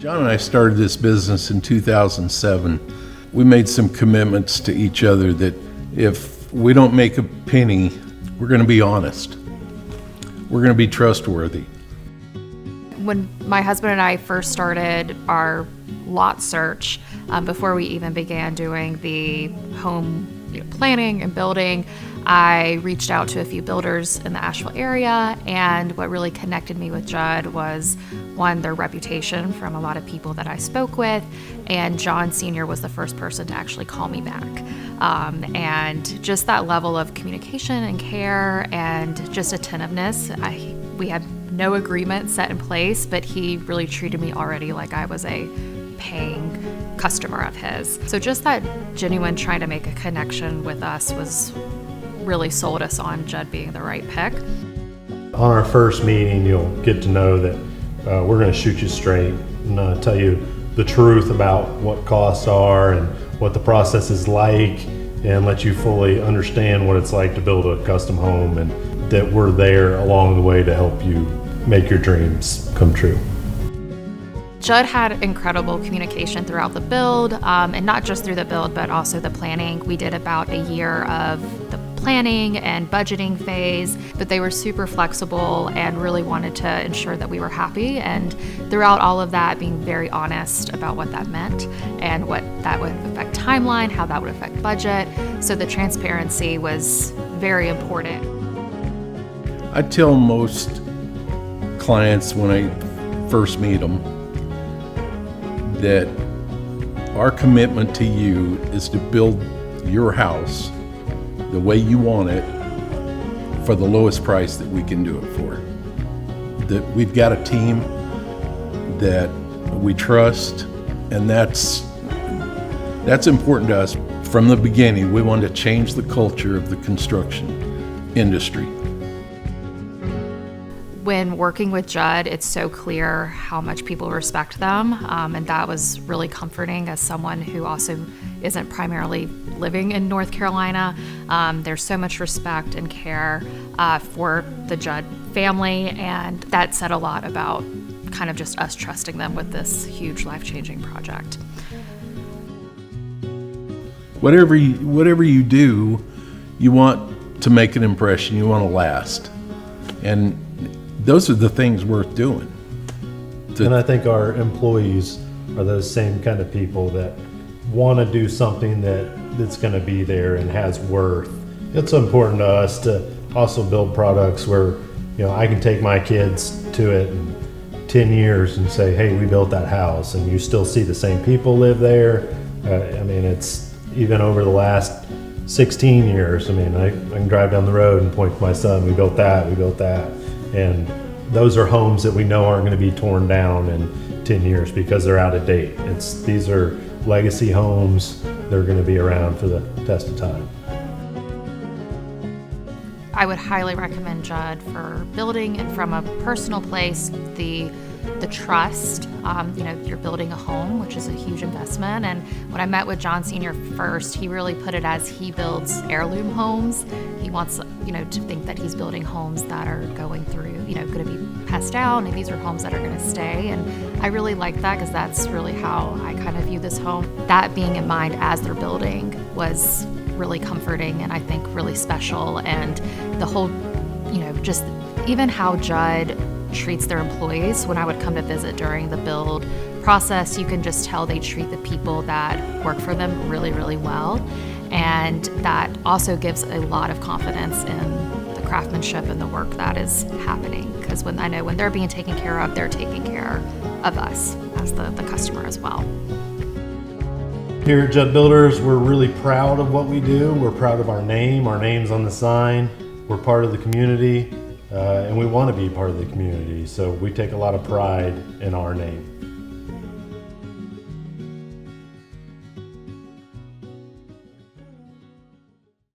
John and I started this business in 2007. We made some commitments to each other that if we don't make a penny, we're going to be honest. We're going to be trustworthy. When my husband and I first started our lot search, before we even began doing the home planning and building, I reached out to a few builders in the Asheville area, and what really connected me with Judd was, one, their reputation from a lot of people that I spoke with, and John Sr. was the first person to actually call me back. And just that level of communication and care and just attentiveness. We had no agreement set in place, but he really treated me already like I was a paying customer of his. So just that genuine trying to make a connection with us was really sold us on Judd being the right pick. On our first meeting, you'll get to know that we're going to shoot you straight and tell you the truth about what costs are and what the process is like, and let you fully understand what it's like to build a custom home, and that we're there along the way to help you make your dreams come true. Judd had incredible communication throughout the build, and not just through the build, but also the planning. We did about a year of the planning and budgeting phase, but they were super flexible and really wanted to ensure that we were happy, and throughout all of that being very honest about what that meant and what that would affect timeline, how that would affect budget. So the transparency was very important. I tell most clients when I first meet them that our commitment to you is to build your house the way you want it for the lowest price that we can do it for. That we've got a team that we trust, and that's important to us. From the beginning, we wanted to change the culture of the construction industry. When working with Judd, it's so clear how much people respect them, and that was really comforting as someone who also isn't primarily living in North Carolina. There's so much respect and care for the Judd family, and that said a lot about kind of just us trusting them with this huge life-changing project. Whatever you do, you want to make an impression, you want to last. And those are the things worth doing. And I think our employees are those same kind of people that want to do something that's going to be there and has worth. It's important to us to also build products where, I can take my kids to it in 10 years and say, hey, we built that house, and you still see the same people live there. It's even over the last 16 years. I can drive down the road and point to my son, we built that. And those are homes that we know aren't going to be torn down in 10 years because they're out of date. These are legacy homes. They're going to be around for the test of time. I would highly recommend Judd for building, and from a personal place, the trust. You're building a home, which is a huge investment. And when I met with John Sr. first, he really put it as he builds heirloom homes. He wants, to think that he's building homes that are going through, going to be passed down, and these are homes that are going to stay. And I really like that because that's really how I kind of view this home. That being in mind as they're building was really comforting and I think really special. And the whole, just even how Judd treats their employees. When I would come to visit during the build process, you can just tell they treat the people that work for them really, really well. And that also gives a lot of confidence in the craftsmanship and the work that is happening. Because when they're being taken care of, they're taking care of us as the customer as well. Here at Judd Builders, we're really proud of what we do. We're proud of our name. Our name's on the sign. We're part of the community. And we want to be part of the community, so we take a lot of pride in our name.